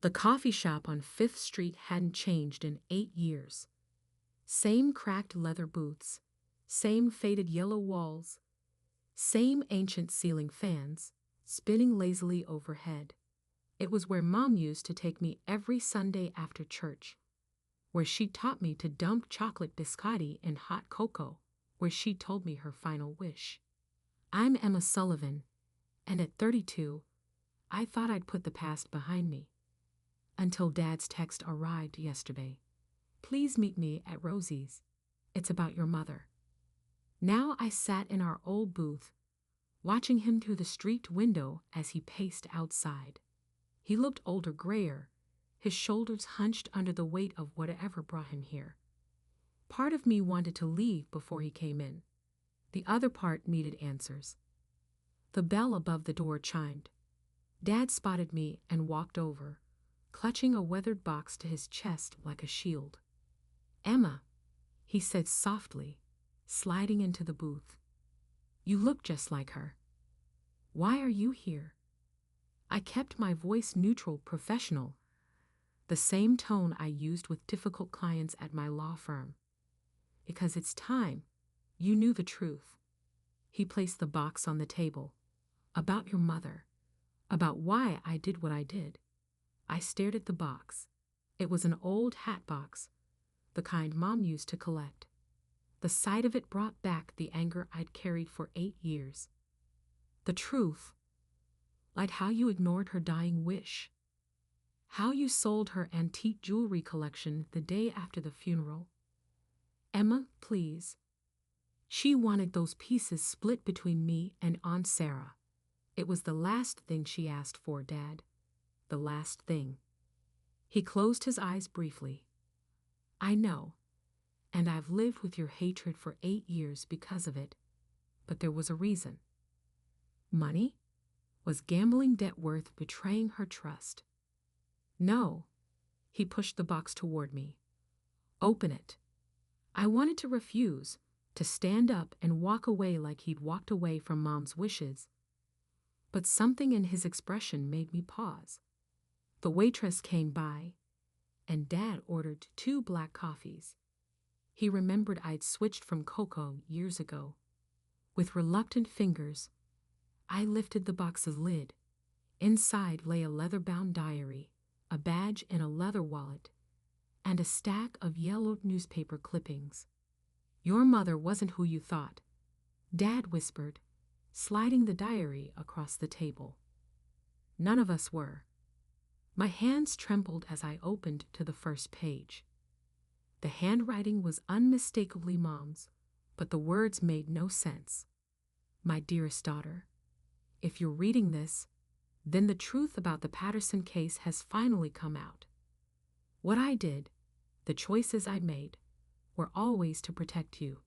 The coffee shop on 5th Street hadn't changed in 8 years. Same cracked leather booths, same faded yellow walls, same ancient ceiling fans, spinning lazily overhead. It was where Mom used to take me every Sunday after church, where she taught me to dump chocolate biscotti in hot cocoa, where she told me her final wish. I'm Emma Sullivan, and at 32, I thought I'd put the past behind me. Until Dad's text arrived yesterday. Please meet me at Rosie's. It's about your mother. Now I sat in our old booth, watching him through the street window as he paced outside. He looked older, grayer, his shoulders hunched under the weight of whatever brought him here. Part of me wanted to leave before he came in. The other part needed answers. The bell above the door chimed. Dad spotted me and walked over, clutching a weathered box to his chest like a shield. Emma, he said softly, sliding into the booth. You look just like her. Why are you here? I kept my voice neutral, professional, the same tone I used with difficult clients at my law firm. Because it's time. You knew the truth. He placed the box on the table. About your mother. About why I did what I did. I stared at the box. It was an old hat box, the kind Mom used to collect. The sight of it brought back the anger I'd carried for 8 years. The truth, like how you ignored her dying wish. How you sold her antique jewelry collection the day after the funeral. Emma, please. She wanted those pieces split between me and Aunt Sarah. It was the last thing she asked for, Dad. The last thing. He closed his eyes briefly. I know, and I've lived with your hatred for 8 years because of it, but there was a reason. Money? Was gambling debt worth betraying her trust? No. He pushed the box toward me. Open it. I wanted to refuse, to stand up and walk away like he'd walked away from Mom's wishes. But something in his expression made me pause. The waitress came by, and Dad ordered 2 black coffees. He remembered I'd switched from cocoa years ago. With reluctant fingers, I lifted the box's lid. Inside lay a leather-bound diary, a badge in a leather wallet, and a stack of yellowed newspaper clippings. Your mother wasn't who you thought, Dad whispered, sliding the diary across the table. None of us were. My hands trembled as I opened to the first page. The handwriting was unmistakably Mom's, but the words made no sense. My dearest daughter, if you're reading this, then the truth about the Patterson case has finally come out. What I did, the choices I made, were always to protect you.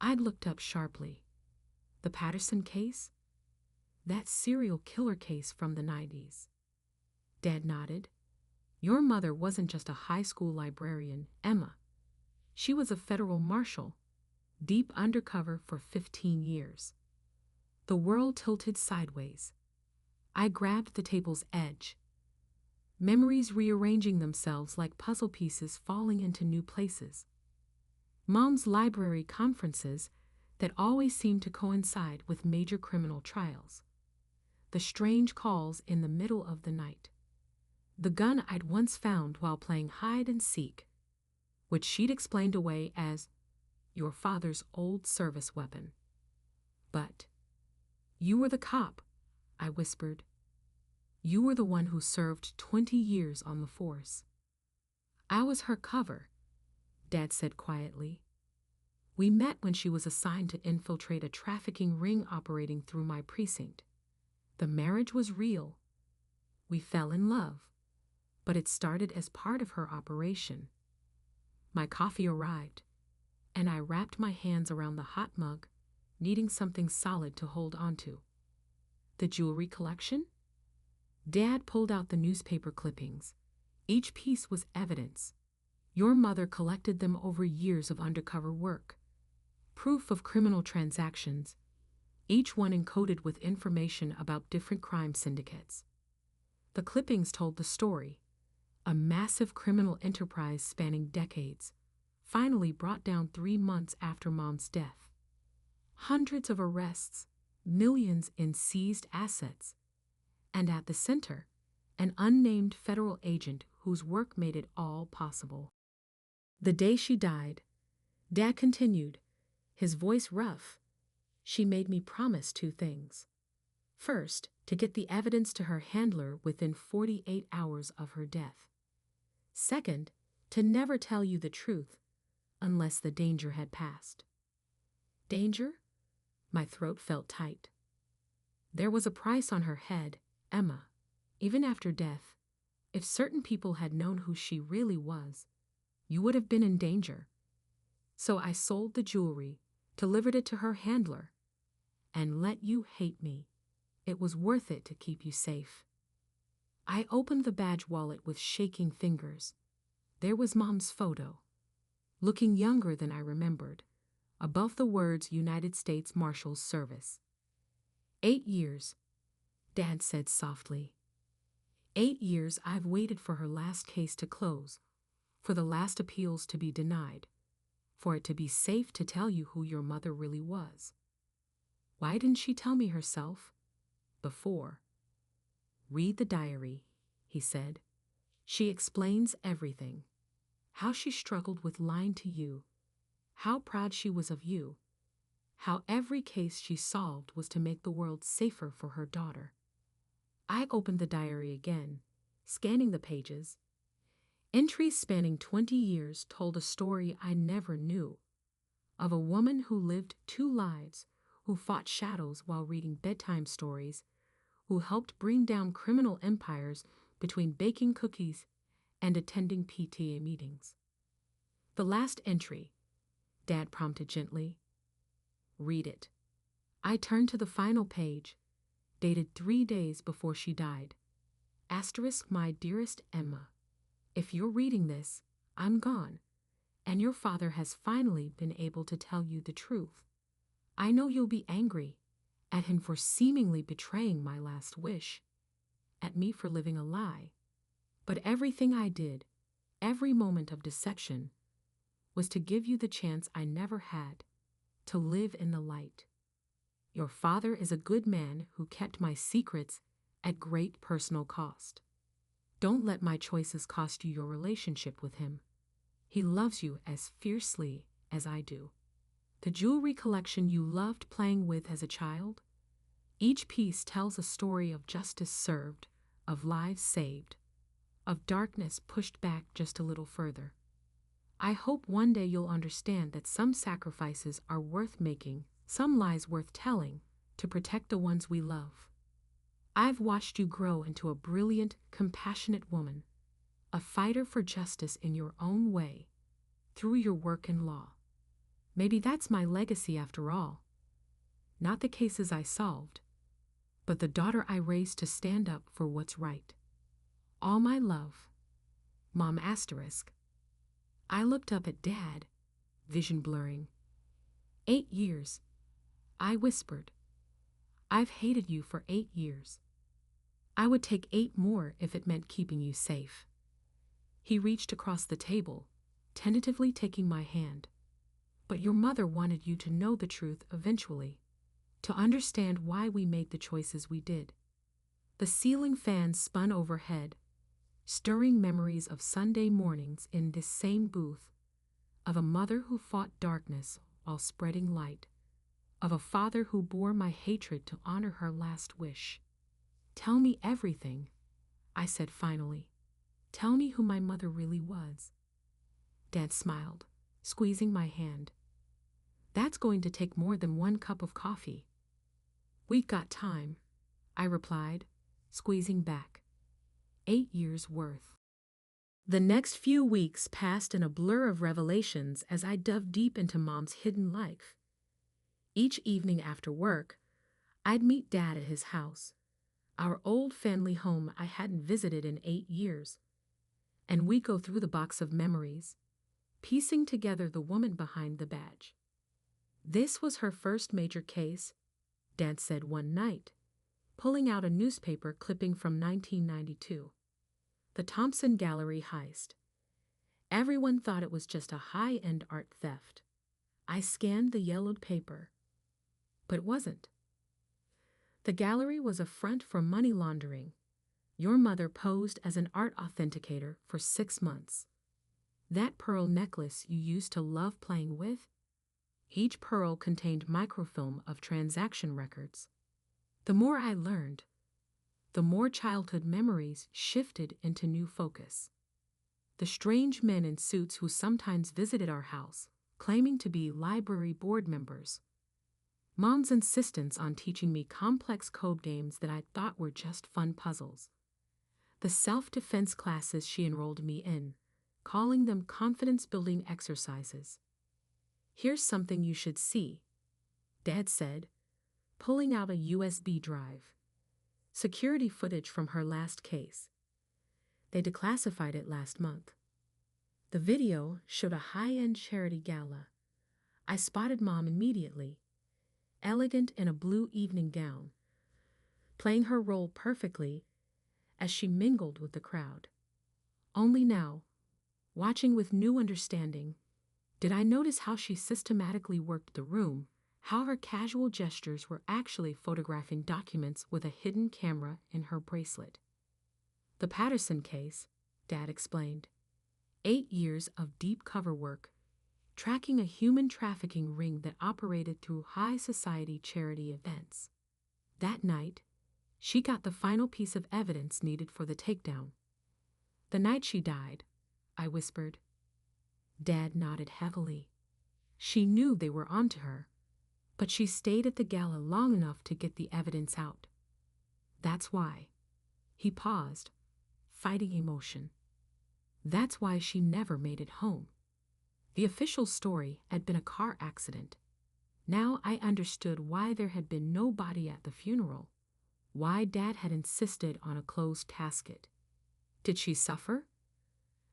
I'd looked up sharply. The Patterson case? That serial killer case from the 90s. Dad nodded. Your mother wasn't just a high school librarian, Emma. She was a federal marshal, deep undercover for 15 years. The world tilted sideways. I grabbed the table's edge. Memories rearranging themselves like puzzle pieces falling into new places. Mom's library conferences that always seemed to coincide with major criminal trials. The strange calls in the middle of the night. The gun I'd once found while playing hide and seek, which she'd explained away as your father's old service weapon. But you were the cop, I whispered. You were the one who served 20 years on the force. I was her cover, Dad said quietly. We met when she was assigned to infiltrate a trafficking ring operating through my precinct. The marriage was real. We fell in love, but it started as part of her operation. My coffee arrived, and I wrapped my hands around the hot mug, needing something solid to hold onto. The jewelry collection? Dad pulled out the newspaper clippings. Each piece was evidence. Your mother collected them over years of undercover work. Proof of criminal transactions, each one encoded with information about different crime syndicates. The clippings told the story, A massive criminal enterprise spanning decades, finally brought down 3 months after Mom's death. Hundreds of arrests, millions in seized assets, and at the center, an unnamed federal agent whose work made it all possible. The day she died, Dad continued, his voice rough, she made me promise 2 things. First, to get the evidence to her handler within 48 hours of her death. Second, to never tell you the truth unless the danger had passed. Danger? My throat felt tight. There was a price on her head, Emma. Even after death, if certain people had known who she really was, you would have been in danger. So I sold the jewelry, delivered it to her handler, and let you hate me. It was worth it to keep you safe. I opened the badge wallet with shaking fingers. There was Mom's photo, looking younger than I remembered, above the words United States Marshals Service. 8 years, Dad said softly. 8 years I've waited for her last case to close, for the last appeals to be denied, for it to be safe to tell you who your mother really was. Why didn't she tell me herself? Before. Read the diary, he said. She explains everything. How she struggled with lying to you, how proud she was of you, how every case she solved was to make the world safer for her daughter. I opened the diary again, scanning the pages. Entries spanning 20 years told a story I never knew, of a woman who lived 2 lives, who fought shadows while reading bedtime stories, who helped bring down criminal empires between baking cookies and attending PTA meetings. The last entry, Dad prompted gently. Read it. I turned to the final page, dated 3 days before she died. Asterisk, my dearest Emma, if you're reading this, I'm gone, and your father has finally been able to tell you the truth. I know you'll be angry at him for seemingly betraying my last wish, at me for living a lie. But everything I did, every moment of deception, was to give you the chance I never had, to live in the light. Your father is a good man who kept my secrets at great personal cost. Don't let my choices cost you your relationship with him. He loves you as fiercely as I do. The jewelry collection you loved playing with as a child? Each piece tells a story of justice served, of lives saved, of darkness pushed back just a little further. I hope one day you'll understand that some sacrifices are worth making, some lies worth telling, to protect the ones we love. I've watched you grow into a brilliant, compassionate woman, a fighter for justice in your own way, through your work in law. Maybe that's my legacy after all. Not the cases I solved, but the daughter I raised to stand up for what's right. All my love, Mom asterisk. I looked up at Dad, vision blurring. 8 years, I whispered. I've hated you for 8 years. I would take 8 more if it meant keeping you safe. He reached across the table, tentatively taking my hand. But your mother wanted you to know the truth eventually, to understand why we made the choices we did. The ceiling fan spun overhead, stirring memories of Sunday mornings in this same booth, of a mother who fought darkness while spreading light, of a father who bore my hatred to honor her last wish. Tell me everything, I said finally. Tell me who my mother really was. Dad smiled, squeezing my hand. That's going to take more than 1 cup of coffee. We've got time, I replied, squeezing back. 8 years' worth. The next few weeks passed in a blur of revelations as I dove deep into Mom's hidden life. Each evening after work, I'd meet Dad at his house, our old family home I hadn't visited in 8 years, and we'd go through the box of memories, piecing together the woman behind the badge. This was her first major case, Dad said one night, pulling out a newspaper clipping from 1992. The Thompson Gallery heist. Everyone thought it was just a high-end art theft. I scanned the yellowed paper, but it wasn't. The gallery was a front for money laundering. Your mother posed as an art authenticator for 6 months. That pearl necklace you used to love playing with? Each pearl contained microfilm of transaction records. The more I learned, the more childhood memories shifted into new focus. The strange men in suits who sometimes visited our house, claiming to be library board members. Mom's insistence on teaching me complex code games that I thought were just fun puzzles. The self-defense classes she enrolled me in, calling them confidence-building exercises. Here's something you should see, Dad said, pulling out a USB drive. Security footage from her last case. They declassified it last month. The video showed a high-end charity gala. I spotted Mom immediately, elegant in a blue evening gown, playing her role perfectly as she mingled with the crowd. Only now, watching with new understanding, did I notice how she systematically worked the room, how her casual gestures were actually photographing documents with a hidden camera in her bracelet. The Patterson case, Dad explained. 8 years of deep cover work, tracking a human trafficking ring that operated through high society charity events. That night, she got the final piece of evidence needed for the takedown. The night she died, I whispered. Dad nodded heavily. She knew they were onto her, but she stayed at the gala long enough to get the evidence out. That's why. He paused, fighting emotion. That's why she never made it home. The official story had been a car accident. Now I understood why there had been no body at the funeral, why Dad had insisted on a closed casket. Did she suffer?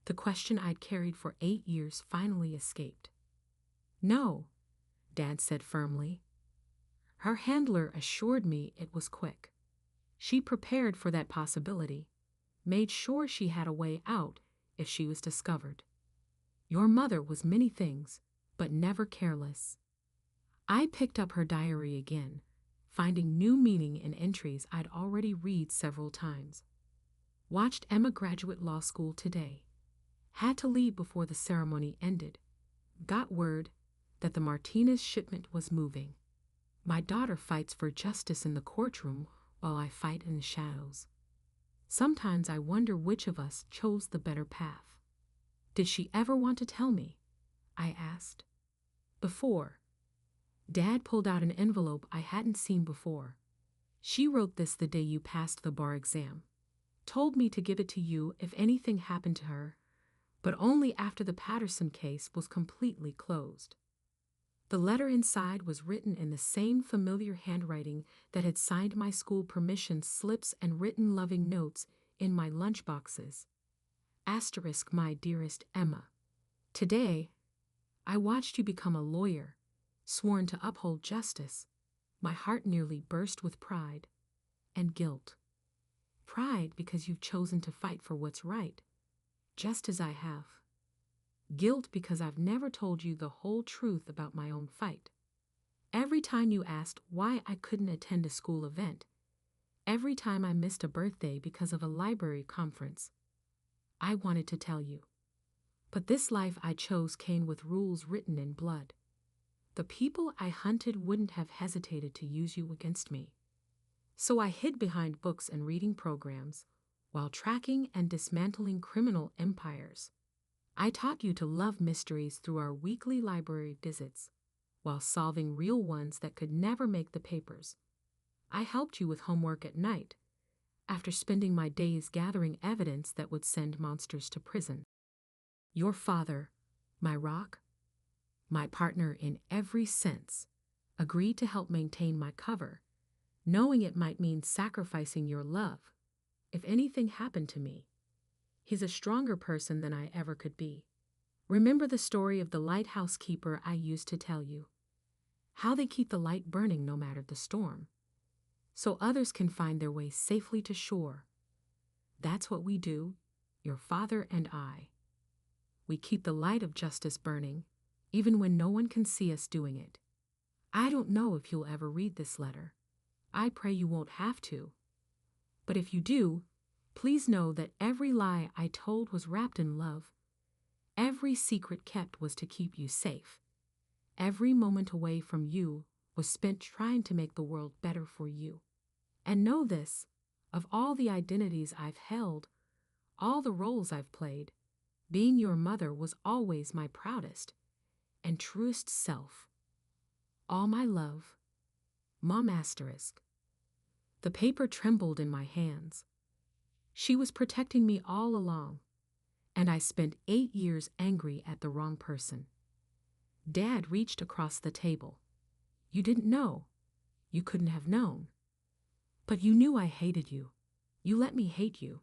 The question I'd carried for 8 years finally escaped. No, Dad said firmly. Her handler assured me it was quick. She prepared for that possibility, made sure she had a way out if she was discovered. Your mother was many things, but never careless. I picked up her diary again, finding new meaning in entries I'd already read several times. Watched Emma graduate law school today. Had to leave before the ceremony ended. Got word that the Martinez shipment was moving. My daughter fights for justice in the courtroom while I fight in the shadows. Sometimes I wonder which of us chose the better path. Did she ever want to tell me? I asked. Before. Dad pulled out an envelope I hadn't seen before. She wrote this the day you passed the bar exam. Told me to give it to you if anything happened to her, but only after the Patterson case was completely closed. The letter inside was written in the same familiar handwriting that had signed my school permission slips and written loving notes in my lunchboxes. Asterisk, my dearest Emma. Today, I watched you become a lawyer, sworn to uphold justice. My heart nearly burst with pride and guilt. Pride because you've chosen to fight for what's right, just as I have. Guilt because I've never told you the whole truth about my own fight. Every time you asked why I couldn't attend a school event, every time I missed a birthday because of a library conference, I wanted to tell you. But this life I chose came with rules written in blood. The people I hunted wouldn't have hesitated to use you against me. So I hid behind books and reading programs while tracking and dismantling criminal empires. I taught you to love mysteries through our weekly library visits while solving real ones that could never make the papers. I helped you with homework at night after spending my days gathering evidence that would send monsters to prison. Your father, my rock, my partner in every sense, agreed to help maintain my cover, knowing it might mean sacrificing your love if anything happened to me. He's a stronger person than I ever could be. Remember the story of the lighthouse keeper I used to tell you? How they keep the light burning no matter the storm, so others can find their way safely to shore. That's what we do, your father and I. We keep the light of justice burning, even when no one can see us doing it. I don't know if you'll ever read this letter. I pray you won't have to. But if you do, please know that every lie I told was wrapped in love. Every secret kept was to keep you safe. Every moment away from you was spent trying to make the world better for you. And know this, of all the identities I've held, all the roles I've played, being your mother was always my proudest and truest self. All my love, Mom asterisk. The paper trembled in my hands. She was protecting me all along, and I spent 8 years angry at the wrong person. Dad reached across the table. You didn't know. You couldn't have known. But you knew I hated you. You let me hate you.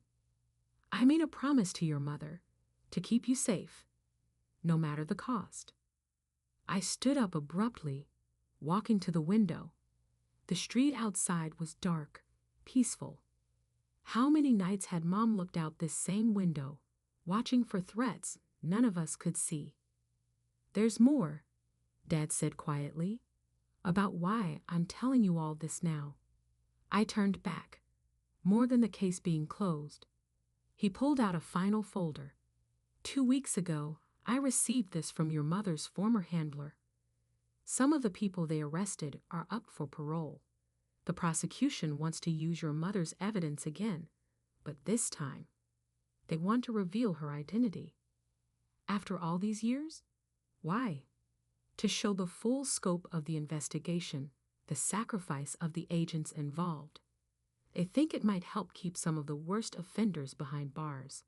I made a promise to your mother to keep you safe, no matter the cost. I stood up abruptly, walking to the window. The street outside was dark, peaceful. How many nights had Mom looked out this same window, watching for threats none of us could see? There's more, Dad said quietly, about why I'm telling you all this now. I turned back. More than the case being closed. He pulled out a final folder. 2 weeks ago, I received this from your mother's former handler. Some of the people they arrested are up for parole. The prosecution wants to use your mother's evidence again, but this time, they want to reveal her identity. After all these years? Why? To show the full scope of the investigation, the sacrifice of the agents involved. They think it might help keep some of the worst offenders behind bars.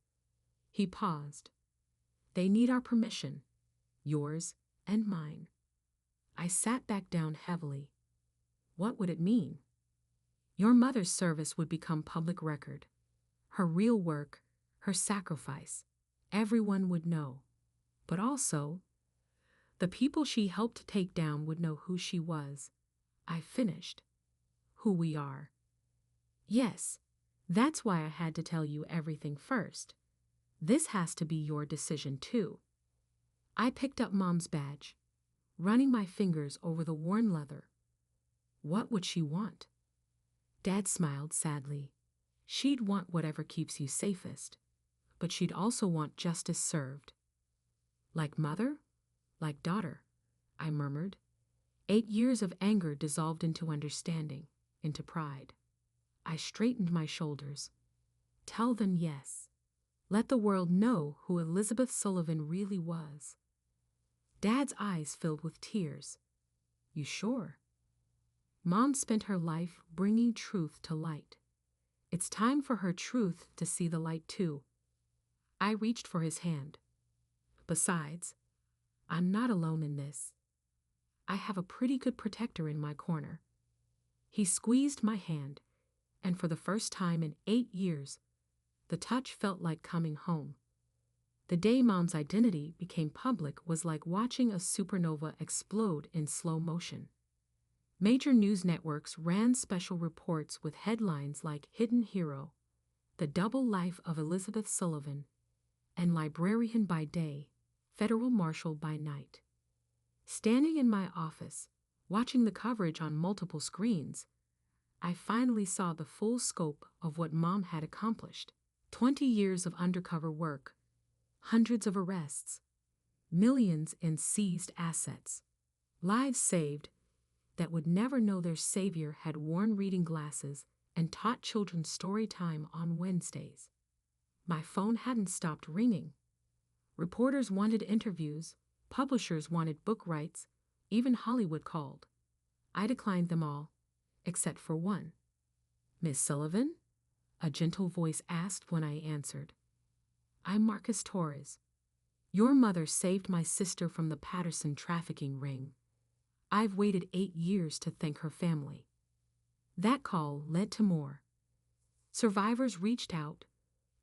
He paused. They need our permission, yours and mine. I sat back down heavily. What would it mean? Your mother's service would become public record. Her real work, her sacrifice, everyone would know. But also, the people she helped take down would know who she was. I finished. Who we are. Yes, that's why I had to tell you everything first. This has to be your decision too. I picked up Mom's badge, running my fingers over the worn leather. What would she want? Dad smiled sadly. She'd want whatever keeps you safest, but she'd also want justice served. Like mother? Like daughter, I murmured. 8 years of anger dissolved into understanding, into pride. I straightened my shoulders. Tell them yes. Let the world know who Elizabeth Sullivan really was. Dad's eyes filled with tears. You sure? Mom spent her life bringing truth to light. It's time for her truth to see the light too. I reached for his hand. Besides, I'm not alone in this. I have a pretty good protector in my corner. He squeezed my hand, and for the first time in 8 years, the touch felt like coming home. The day Mom's identity became public was like watching a supernova explode in slow motion. Major news networks ran special reports with headlines like Hidden Hero, The Double Life of Elizabeth Sullivan, and Librarian by Day, Federal Marshal by Night. Standing in my office, watching the coverage on multiple screens, I finally saw the full scope of what Mom had accomplished. 20 years of undercover work, hundreds of arrests, millions in seized assets, lives saved that would never know their savior had worn reading glasses and taught children story time on Wednesdays. My phone hadn't stopped ringing. Reporters wanted interviews, publishers wanted book rights, even Hollywood called. I declined them all, except for one. Miss Sullivan? A gentle voice asked when I answered. I'm Marcus Torres. Your mother saved my sister from the Patterson trafficking ring. I've waited 8 years to thank her family. That call led to more. Survivors reached out,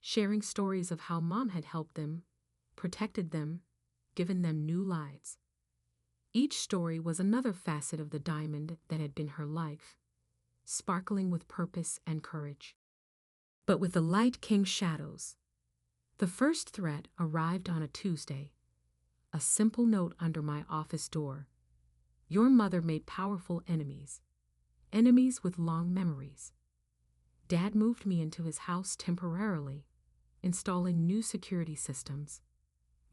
sharing stories of how Mom had helped them, protected them, given them new lives. Each story was another facet of the diamond that had been her life, sparkling with purpose and courage. But with the light came shadows. The first threat arrived on a Tuesday, a simple note under my office door. Your mother made powerful enemies, enemies with long memories. Dad moved me into his house temporarily, installing new security systems.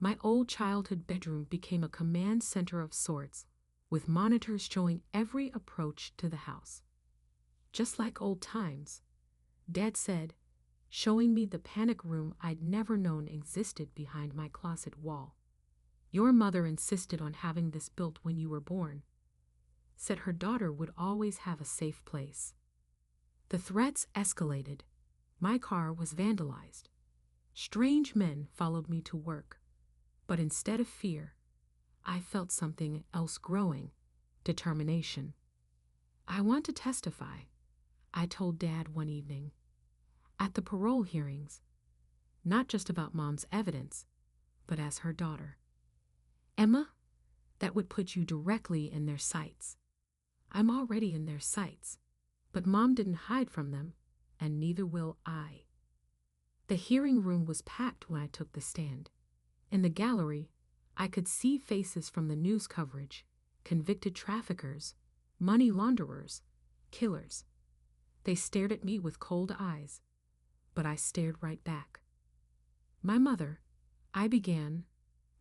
My old childhood bedroom became a command center of sorts, with monitors showing every approach to the house. Just like old times, Dad said, showing me the panic room I'd never known existed behind my closet wall. Your mother insisted on having this built when you were born. Said her daughter would always have a safe place. The threats escalated. My car was vandalized. Strange men followed me to work. But instead of fear, I felt something else growing: determination. I want to testify, I told Dad one evening. At the parole hearings, not just about Mom's evidence, but as her daughter. Emma, that would put you directly in their sights. I'm already in their sights, but Mom didn't hide from them, and neither will I. The hearing room was packed when I took the stand. In the gallery, I could see faces from the news coverage: convicted traffickers, money launderers, killers. They stared at me with cold eyes, but I stared right back. My mother, I began,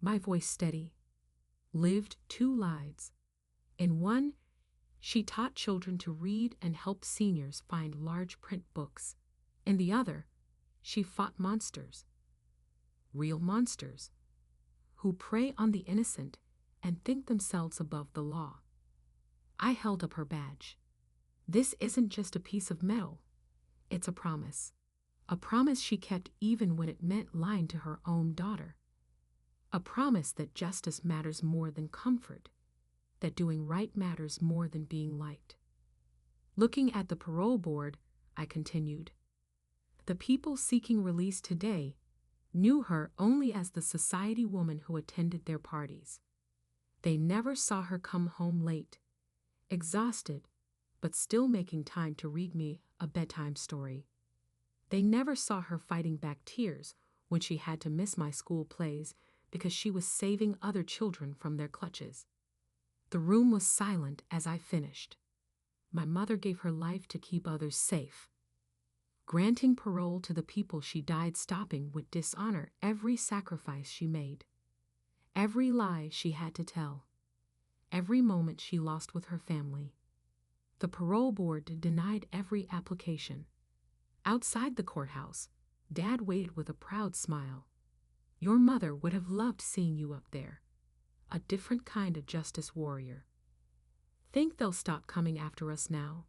my voice steady, lived two lives. In one, she taught children to read and helped seniors find large print books. In the other, she fought monsters, real monsters, who prey on the innocent and think themselves above the law. I held up her badge. This isn't just a piece of metal. It's a promise. A promise she kept even when it meant lying to her own daughter. A promise that justice matters more than comfort, that doing right matters more than being liked. Looking at the parole board, I continued. The people seeking release today knew her only as the society woman who attended their parties. They never saw her come home late, exhausted, but still making time to read me a bedtime story. They never saw her fighting back tears when she had to miss my school plays because she was saving other children from their clutches. The room was silent as I finished. My mother gave her life to keep others safe. Granting parole to the people she died stopping would dishonor every sacrifice she made, every lie she had to tell, every moment she lost with her family. The parole board denied every application. Outside the courthouse, Dad waited with a proud smile. Your mother would have loved seeing you up there, a different kind of justice warrior. Think they'll stop coming after us now?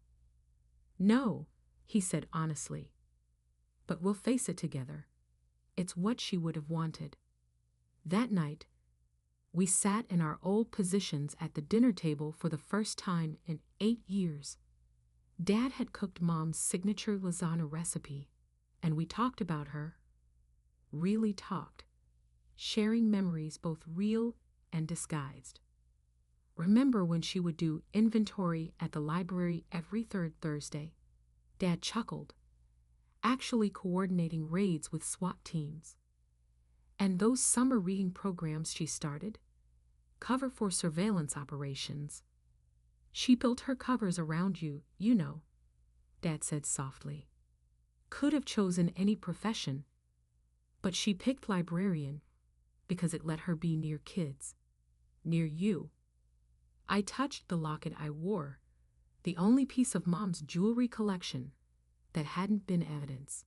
No, he said honestly. But we'll face it together. It's what she would have wanted. That night, we sat in our old positions at the dinner table for the first time in 8 years. Dad had cooked Mom's signature lasagna recipe, and we talked about her. Really talked, sharing memories both real and disguised. Remember when she would do inventory at the library every third Thursday? Dad chuckled, actually coordinating raids with SWAT teams. And those summer reading programs she started? Cover for surveillance operations. She built her covers around you, you know, Dad said softly. Could have chosen any profession, but she picked librarian because it let her be near kids, near you. I touched the locket I wore, the only piece of Mom's jewelry collection that hadn't been evidence.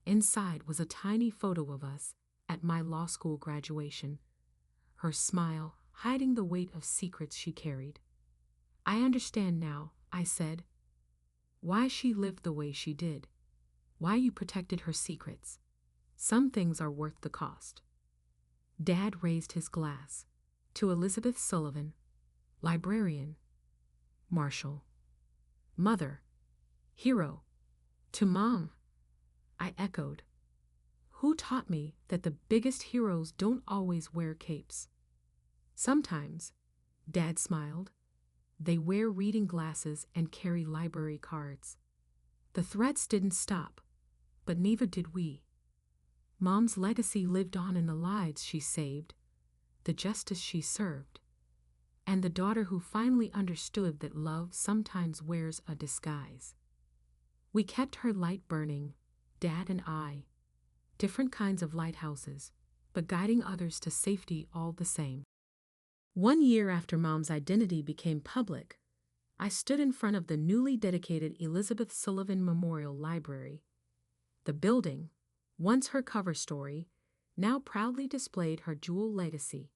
Inside was a tiny photo of us at my law school graduation, her smile hiding the weight of secrets she carried. I understand now, I said, why she lived the way she did, why you protected her secrets. Some things are worth the cost. Dad raised his glass to Elizabeth Sullivan, librarian, Marshall, mother, hero, to Mom. I echoed. Who taught me that the biggest heroes don't always wear capes? Sometimes, Dad smiled, they wear reading glasses and carry library cards. The threats didn't stop, but neither did we. Mom's legacy lived on in the lives she saved, the justice she served, and the daughter who finally understood that love sometimes wears a disguise. We kept her light burning, Dad and I, different kinds of lighthouses, but guiding others to safety all the same. 1 year after Mom's identity became public, I stood in front of the newly dedicated Elizabeth Sullivan Memorial Library. The building, once her cover story, now proudly displayed her dual legacy.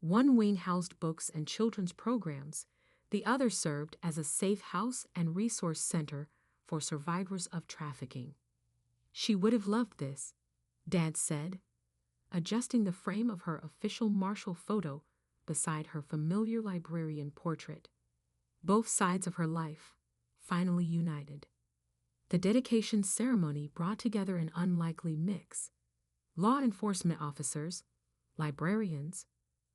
One wing housed books and children's programs, the other served as a safe house and resource center for survivors of trafficking. She would have loved this, Dad said, adjusting the frame of her official Marshall photo beside her familiar librarian portrait. Both sides of her life, finally united. The dedication ceremony brought together an unlikely mix. Law enforcement officers, librarians,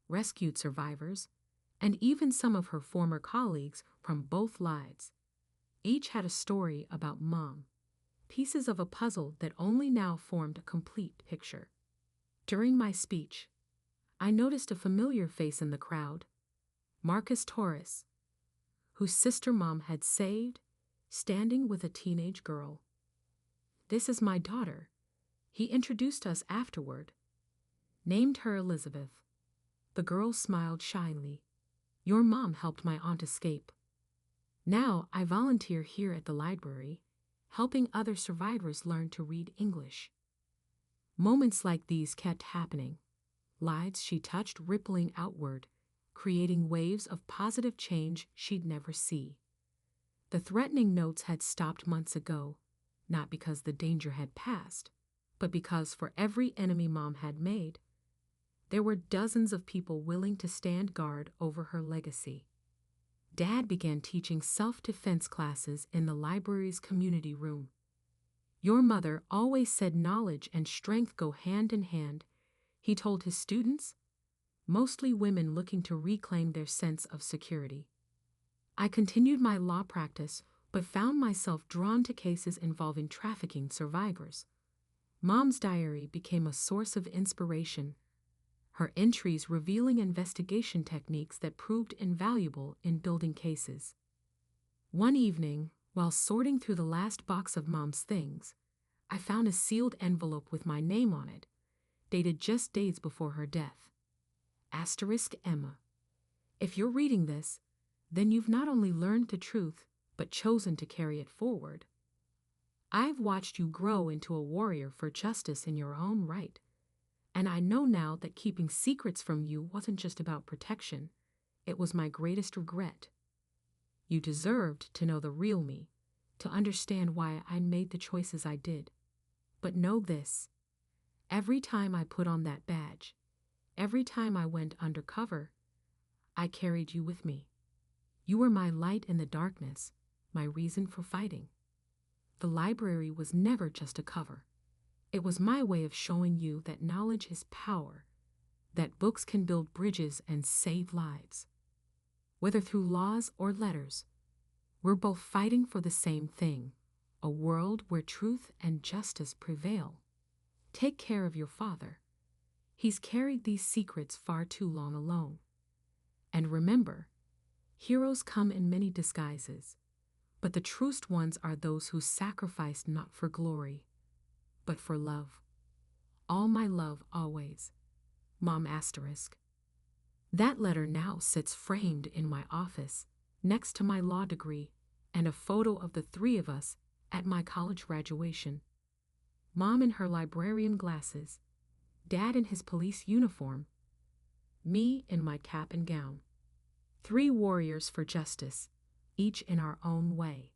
rescued survivors, and even some of her former colleagues from both lives. Each had a story about Mom, pieces of a puzzle that only now formed a complete picture. During my speech, I noticed a familiar face in the crowd, Marcus Torres, whose sister Mom had saved, standing with a teenage girl. "This is my daughter," he introduced us afterward. Named her Elizabeth. The girl smiled shyly. "Your mom helped my aunt escape. Now I volunteer here at the library, helping other survivors learn to read English." Moments like these kept happening. Lives she touched rippling outward, creating waves of positive change she'd never see. The threatening notes had stopped months ago, not because the danger had passed, but because for every enemy Mom had made, there were dozens of people willing to stand guard over her legacy. Dad began teaching self-defense classes in the library's community room. "Your mother always said knowledge and strength go hand in hand," he told his students, mostly women looking to reclaim their sense of security. I continued my law practice, but found myself drawn to cases involving trafficking survivors. Mom's diary became a source of inspiration, her entries revealing investigation techniques that proved invaluable in building cases. One evening, while sorting through the last box of Mom's things, I found a sealed envelope with my name on it, dated just days before her death. *Emma. If you're reading this, then you've not only learned the truth, but chosen to carry it forward. I've watched you grow into a warrior for justice in your own right, and I know now that keeping secrets from you wasn't just about protection, it was my greatest regret. You deserved to know the real me, to understand why I made the choices I did. But know this, every time I put on that badge, every time I went undercover, I carried you with me. You were my light in the darkness, my reason for fighting. The library was never just a cover. It was my way of showing you that knowledge is power, that books can build bridges and save lives. Whether through laws or letters, we're both fighting for the same thing, a world where truth and justice prevail. Take care of your father. He's carried these secrets far too long alone. And remember, heroes come in many disguises, but the truest ones are those who sacrifice not for glory, but for love. All my love always. Mom**. That letter now sits framed in my office, next to my law degree and a photo of the three of us at my college graduation. Mom in her librarian glasses, Dad in his police uniform, me in my cap and gown. 3 warriors for justice, each in our own way.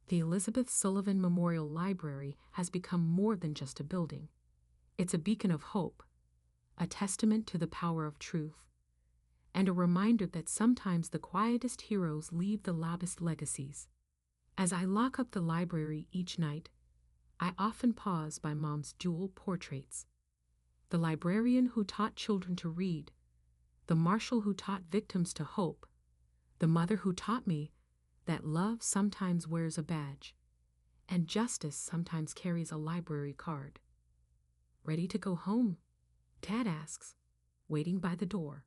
The Elizabeth Sullivan Memorial Library has become more than just a building. It's a beacon of hope, a testament to the power of truth, and a reminder that sometimes the quietest heroes leave the loudest legacies. As I lock up the library each night, I often pause by Mom's dual portraits. The librarian who taught children to read, the marshal who taught victims to hope, the mother who taught me that love sometimes wears a badge, and justice sometimes carries a library card. Ready to go home? Dad asks, waiting by the door.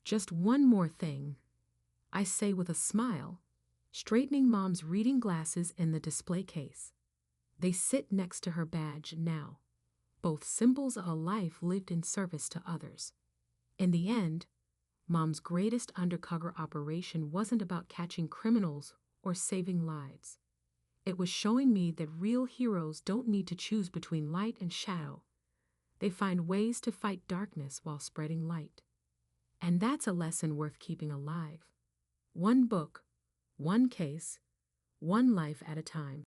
Just one more thing, I say with a smile, straightening Mom's reading glasses in the display case. They sit next to her badge now, both symbols of a life lived in service to others. In the end, Mom's greatest undercover operation wasn't about catching criminals or saving lives. It was showing me that real heroes don't need to choose between light and shadow. They find ways to fight darkness while spreading light. And that's a lesson worth keeping alive. One book, one case, one life at a time.